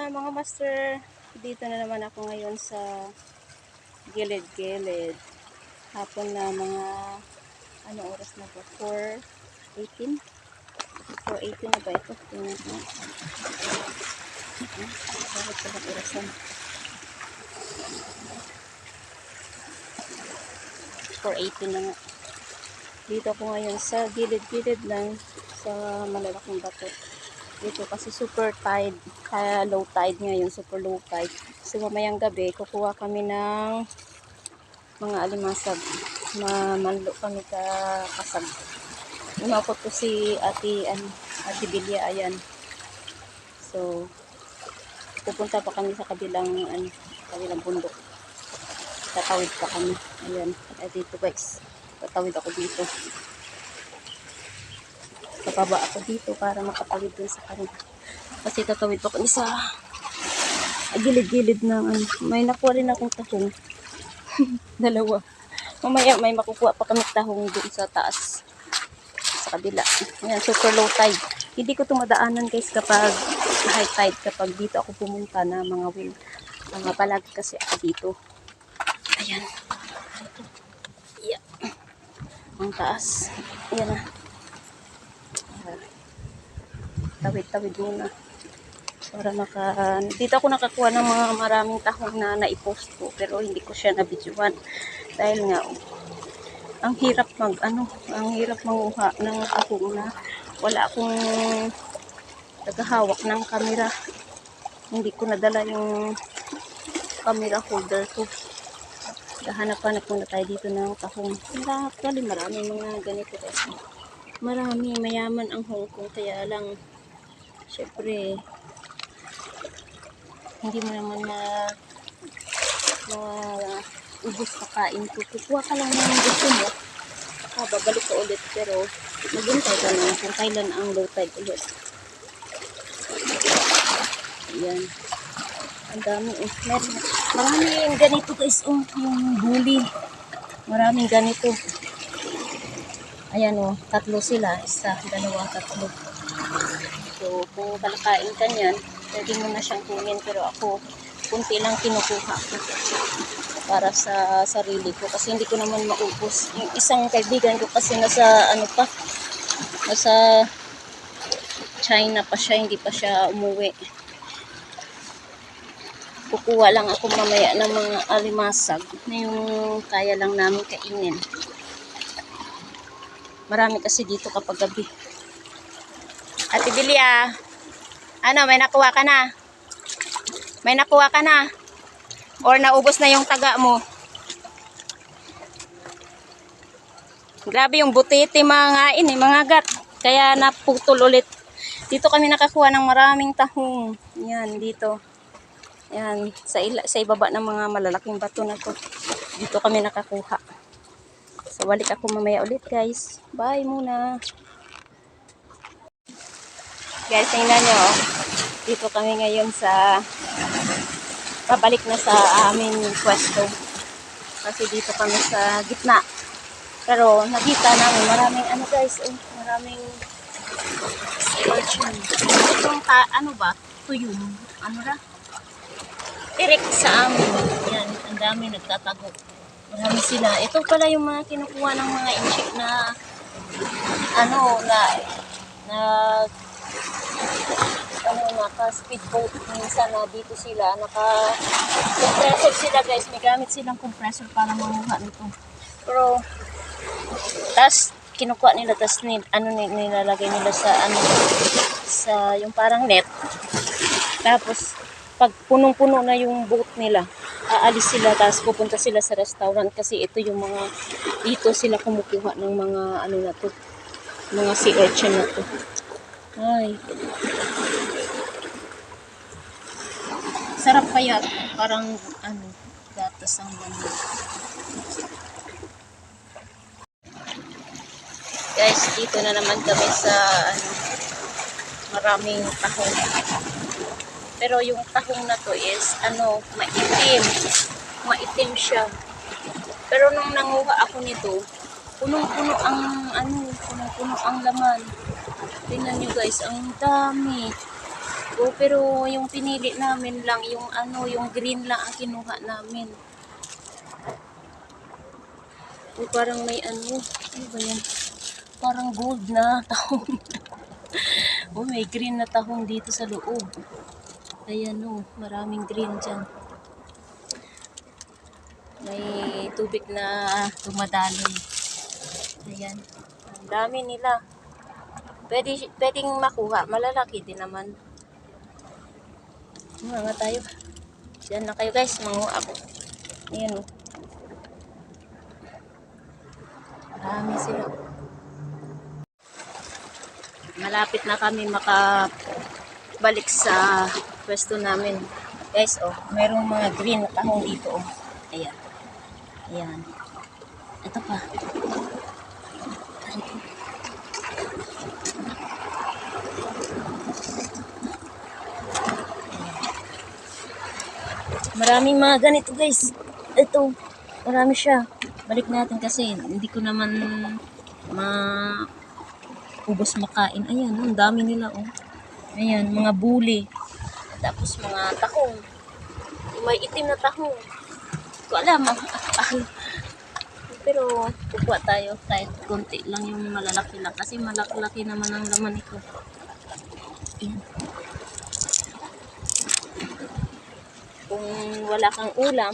mga master, dito na naman ako ngayon sa gilid-gilid. Hapon na mga ano oras na po? 4:18? 4:18 na ba ito? Tingnan ko. Bakit ko ba orasan? 4:18 na nga. Dito ako ngayon sa gilid-gilid lang sa malalaking bato. Dito kasi super tide, kaya low tide ngayon, super low tide. So mamayang gabi, kukuha kami ng mga alimasag. Manlo kami kasag. Inakot ko si Ate Bilya, ayan. So, pupunta pa kami sa kabilang bundok. Tatawid pa kami. Ayan, dito guys. Tatawid ako dito. Bababa ako dito para makatawid din sa kanila. Kasi tatawid pa kami sa gilid-gilid ng may nakuha rin akong tahong. Dalawa. Mamaya may makukuha pa kami tahong doon sa taas. Sa kabila. Ayan, super low tide. Hindi ko tumadaanan guys kapag high tide. Kapag dito ako pumunta na mga wind. Palagi kasi ako dito. Ayan. Yeah. Ang taas. Ayan na. Tawid-tawid muna para dito ako nakakuha ng mga maraming tahong na naipost ko pero hindi ko siya na-videoan dahil nga ang hirap manguha ng tahong na wala akong naghahawak ng camera. Hindi ko nadala yung camera holder ko. Hanap-hanap muna tayo dito ng tahong. Actually maraming mga ganito guys. Marami, mayaman ang Hong Kong, kaya lang syempre hindi mo naman ubos pakain ko. Kukuha ka lang ng gusto mo, babalik ka ulit, pero maghintay ka lang kung kailan ang low tide ulit. Ayan, ang dami maraming ganito guys, yung bully, maraming ganito. Ayan tatlo sila, isa, dalawa, tatlo. So, kung kalakain ka niyan, pwede mo na siyang kunin. Pero ako, kunti lang kinukuha ko para sa sarili ko. Kasi hindi ko naman maubos. Yung isang kaibigan ko kasi nasa China pa siya, hindi pa siya umuwi. Kukuha lang ako mamaya ng mga alimasag na yung kaya lang namin kainin. Marami kasi dito kapag gabi. Ate Bilya, may nakuha ka na? May nakuha ka na? Or naubos na yung taga mo? Grabe yung butiti mga gat. Kaya naputol ulit. Dito kami nakakuha ng maraming tahong. Yan, dito. Yan, sa ibaba ng mga malalaking bato na to. Dito kami nakakuha. So, balik ako mamaya ulit guys. Bye muna. Guys, tingnan nyo. Dito kami ngayon pabalik na sa aming pwesto. Kasi dito kami sa gitna. Pero nakita namin maraming guys, maraming fortune. Itong tuyong. Tirik sa amin. Yan, ang dami nagtatago. Marami sila. Ito pala yung mga kinukuha ng mga inchik na naka-speedboat. Minsan na dito sila, naka-compressor sila guys. May gamit silang compressor para mamuha nito. Pero, tas kinukuha nila, tas nilalagay nila sa yung parang net. Tapos, pag punong-puno na yung boat nila, aalis sila, tapos pupunta sila sa restaurant kasi ito yung mga, dito sila kumukuha ng mga na to, mga sea urchin na to. Ay. Sarap kaya, parang gatas ang laman. Guys, dito na naman kami sa maraming tahong. Pero yung tahong na to is maitim. Maitim siya. Pero nung nanguha ako nito, punong-puno ang laman. Tingnan nyo guys, ang dami. Oh, pero yung pinili namin lang, yung ano, yung green lang ang kinuha namin. Oh, parang may ano ba yan? Parang gold na tahong. Oh, may green na tahong dito sa loob. Ayan oh, maraming green dyan. May tubig na dumadaloy. Ayan. Ang dami nila. Pwedeng makuha. Malalaki din naman. Mga tayo. Diyan na kayo guys. Manguha ako. Ayan o. Marami sila. Malapit na kami makabalik sa pwesto namin. Guys, oh. Mayroong mga green na tahong dito, oh. Ayan. Ayan. Ito pa. Maraming mga ganito guys. Ito, marami siya. Balik natin kasi hindi ko naman ubos makain. Ayan, ang dami nila oh. Ayan, mga buli. Tapos mga tahong. May itim na tahong. Hindi ko alam. Pero kukuha tayo kahit konti lang yung malalaki lang. Kasi malaki naman ang laman nito. Ayan. Kung wala kang ulam,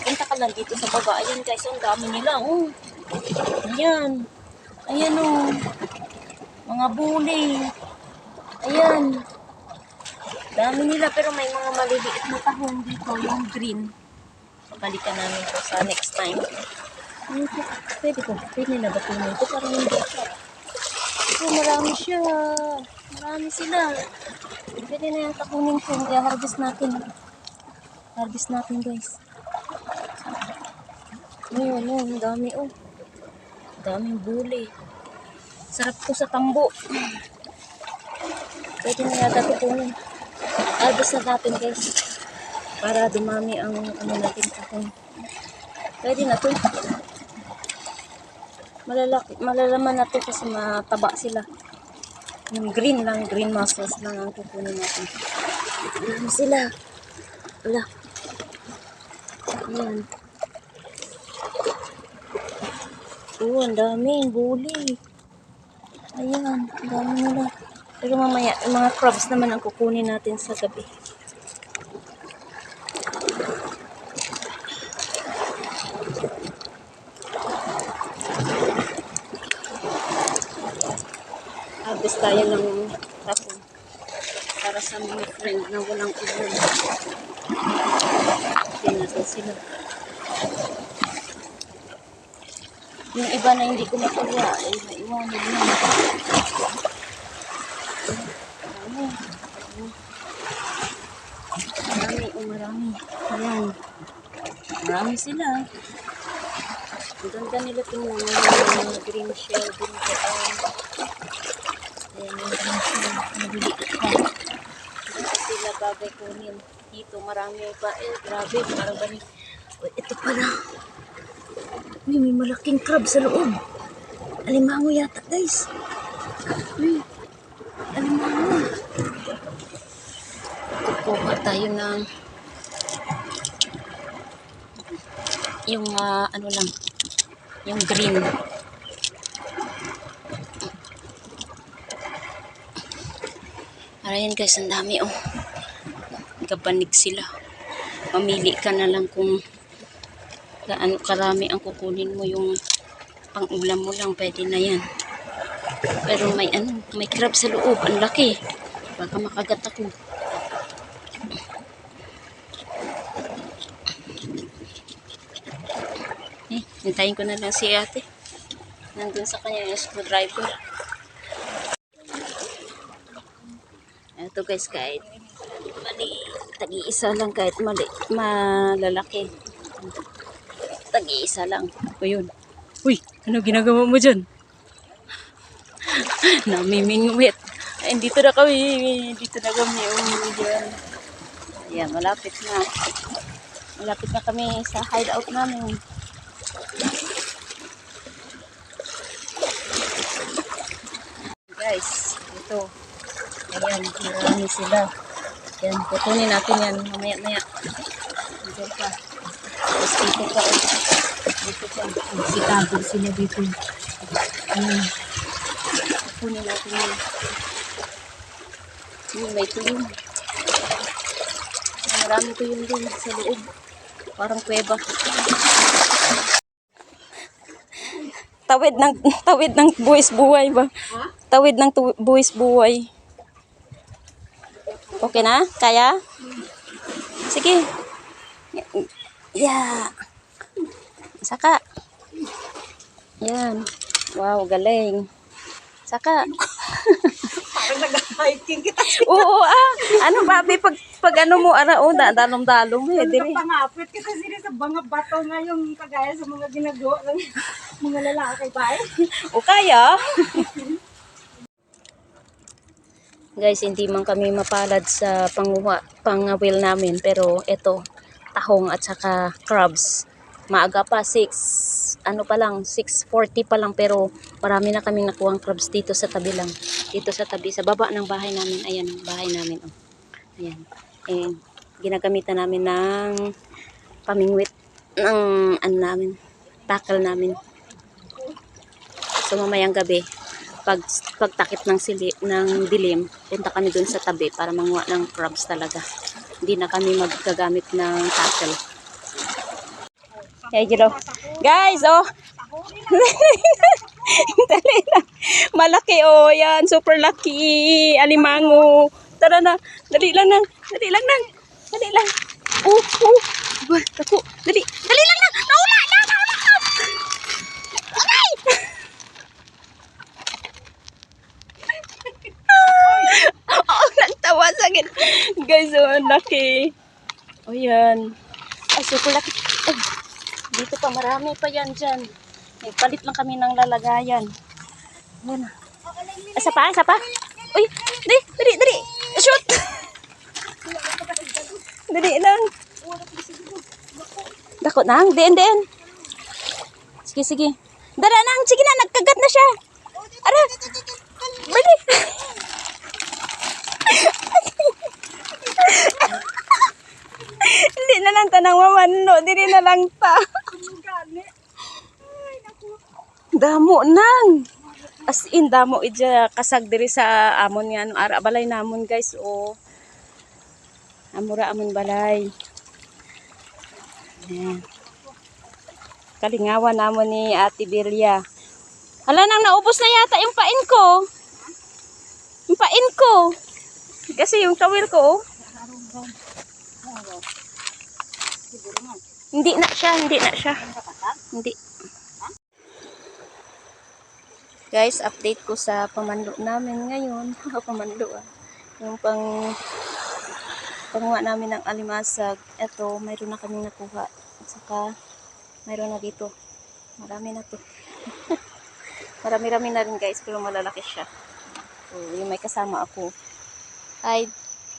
punta ka lang dito sa baba. Ayan guys, ang dami nila. Oh. Ayan. Ayan oh. Mga buli. Ayan. Dami nila pero may mga maliliit na tahong dito. Yung green. Balikan namin ito sa next time. Pwede na ba ito? Ito parang hindi siya. Ito marami siya. Marami sila. Pwede na yung takunin ko. Harvest natin. Harvest natin guys. Ayun, ang dami oh. Daming buli. Sarap ko sa tambo. Pwede na yata tutunin. Harvest na natin guys. Para dumami ang ano natin takon. Pwede na to. Malalaman na to kasi mataba sila. Yung green lang, green muscles lang ang kukunin natin. Ano sila? Wala. Ayan. Oo, ang daming buli. Ayan, ang dami nila. Pero mamaya, yung mga crabs naman ang kukunin natin sa gabi. Harvest tayo ng tapon para sa mga friend na walang ulam. Tingnan sila. Yung iba na hindi ko makuha, ay naiwanan na. Marami. Ayan. Marami sila. Ang ganda nila tingnan. Yung green shell din ko. Ayan yung green shell. Nabiliit pa. Dito sila bagay kunin. Dito marami pa. Grabe. Parang ganit. Ito pala. Uy, may malaking crab sa loob. Alimango yata, guys. Uy, alimango. Kukuha tayo ng yung ano lang, yung green. Ayan guys, ang dami oh. Nagkapanig sila. Mamili ka na lang kung gaano karami ang kukunin mo, yung pang-ulam mo lang, pwede na yan. Pero may ano, may crab sa loob, ang laki. Baka makagat ako. Hintayin ko na lang si ate. Nandun sa kanya yung screwdriver. Ito guys, kahit mali, tagi-isa lang, kahit mali, malalaki. Tagi-isa lang. O yun. Uy, ano ginagawa mo dyan? Namimingwit. Ay, dito na kami. Dito na kami. Ayan, malapit na. Malapit na kami sa hideout namin. Guys, ito. Ayan, marami sila. Yan, kukunin natin yan mamaya-maya. Dito pa. Tapos dito pa. Dito pa. Sikado sila dito. Kukunin natin yan. May tuyong. Marami tuyong din sa loob. Parang kuweba. Tawid ng buwis buhay ba? Tawid ng buwis buhay. Okay na? Kaya? Sige. Yeah. Saka. Yan. Wow, galing. Saka. Parang nag-hiking kita. Oo, ano babi pag ano mo dalom-dalom dire. Pangapit kita sila sa mga bato nga yung kagaya sa mga ginagawa ng mga lalaki ba? O kaya? Guys, hindi man kami mapalad sa pangawil namin, pero ito, tahong at saka crabs. Maaga pa, 6:40 pa lang, pero marami na kaming nakuhang crabs dito sa tabi lang. Dito sa tabi, sa baba ng bahay namin. Ayan, bahay namin. Oh. Ayan. And ginagamitan namin ng pamingwit ng tackle namin. So mamayang gabi, pagtakip ng dilim, punta kami dun sa tabi para manguha ng crabs talaga. Hindi na kami magagamit ng tackle. Hey, Jiro. Guys, oh. Dali lang. Malaki, oh. Yan, super laki. Alimango. Tara na. Dali lang. Dali lang. Ako. Dali lang na. Naula na. Okay. Oh, nagtawa sa akin. Guys, oh, laki. Oh, yan. Ay, super laki. Oh. Dito pa, marami pa yan dyan. Palit lang kami ng lalagayan. Ayan na. Isa pa? Uy, dali. Shoot! Dali lang. Dako nang, den. Sige. Dara nang, sige na, nagkagat na siya. Ara, bali. Hindi na lang tanang mamano, dili na lang ta. Damo nang. As in damo ija kasag diri sa amon nga ara balay namon guys o. Amura amon balay. Ayan. Kalingawan namon ni Ate Belia. Hala nang naubos na yata yung pain ko. Yung pain ko. Kasi yung tawil ko. Hindi na siya. Hindi. Guys, update ko sa pamando namin ngayon. Pamando Yung panguha namin ng alimasag. Ito, mayroon na kaming nakuha. At saka, mayroon na dito. Marami na to. Marami-rami na rin guys, pero malalaki siya. So, yung may kasama ako. Hi,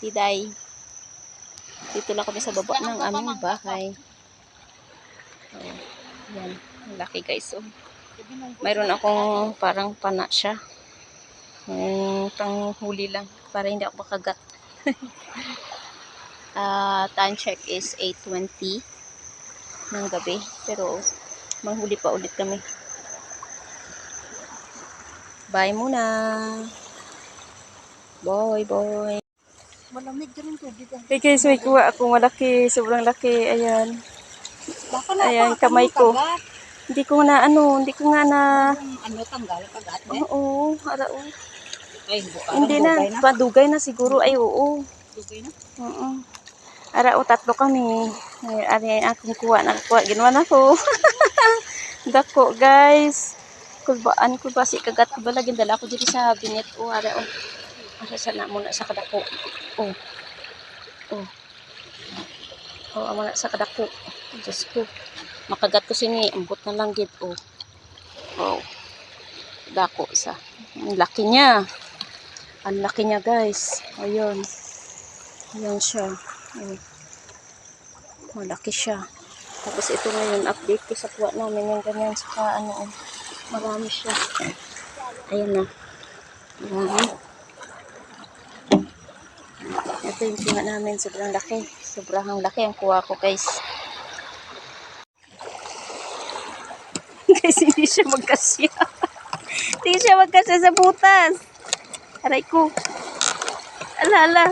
Diday. Dito lang kami sa baba ng aming bahay. So, yan. Laki guys. So, mayroon akong parang pana siya. Panghuli lang. Para hindi ako makagat. Time check is 8:20 ng gabi. Pero, manghuli pa ulit kami. Bye muna. Bye. Malamig din tubig. Hey guys, may kuha ako malaki. Sobrang laki. Ayan. Ayan, kamay ko. Hindi ko nga na Tanggal kagat. Oo, arao. Ay, Hindi na, padugay na siguro. Ay, oo. Dugay na. Oo. Arao, 3 kami. Ay, akong kuha. Ginawa na ko. Dako, guys. Kulbaan ko ba si kagat ko ba lagi dala ko dito sa binet. O, arao. Asa na muna sa kadako. Oh, amo na sa kadako. Diyos ko. Makagat ko sini. Ambot na lang gid. Oh. Wow. Dako sa. Ang laki niya. Ang laki niya guys. Ayun. Ayan siya. Ayun. Malaki siya. Tapos ito ngayon, update ko sa kuha namin yung ganyan. Saka marami siya. Ayan na. Ayan. Ito yung kuha namin. Sobrang laki. Sobrang laki ang kuha ko, guys. Guys, hindi siya magkasya. Hindi siya magkasya sa butas. Aray ko. Ala.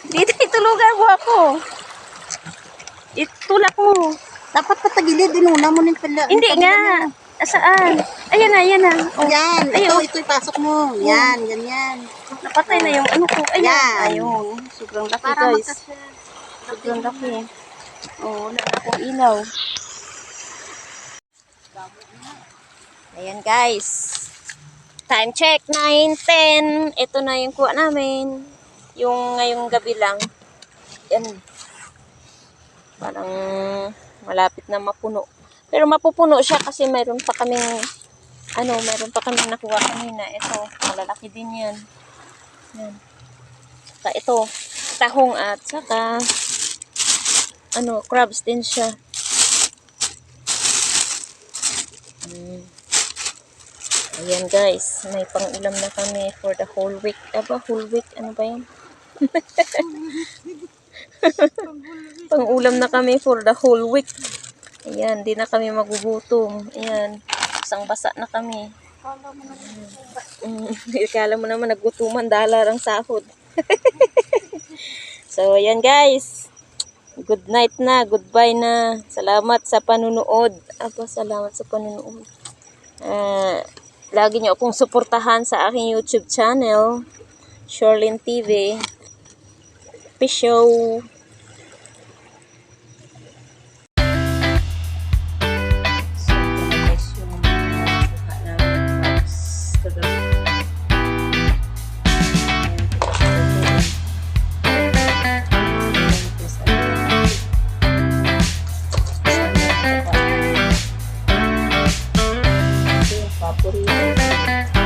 Dito itulugan mo ako. Itulak mo. Dapat patagilid, inuna mo pala. Hindi nga. Saan? Ayan na. Oh. Yan, Ayun. ito ipasok mo. Yan, ganyan. Napatay na yung ano ko. Ayan. Yan. Ayun. Sobrang laki, Para guys. magkasya. Sobrang laki. Oh, wala na akong ilaw. Ayan, guys. Time check, 9:10. Ito na yung kuha namin. Yung ngayong gabi lang. Yan. Parang malapit na mapuno. Pero mapupuno siya kasi mayroon pa kaming nakuha kanina. Ito, malalaki din yan. Yan. Saka ito, tahong at saka crabs din siya. Ayan guys, may pang-ulam na kami for the whole week. Whole week, ano ba yan? Pang-ulam na kami for the whole week. Ayan, di na kami magugutom. Ayan, basang-basa na kami. Kala mo naman nagutuman, dalar ang sahod. So, ayan guys. Good night na, goodbye na. Salamat sa panunood. Salamat sa panunood. Lagi niyo akong suportahan sa aking YouTube channel, Shirlyn TV. Peace show. Paborito.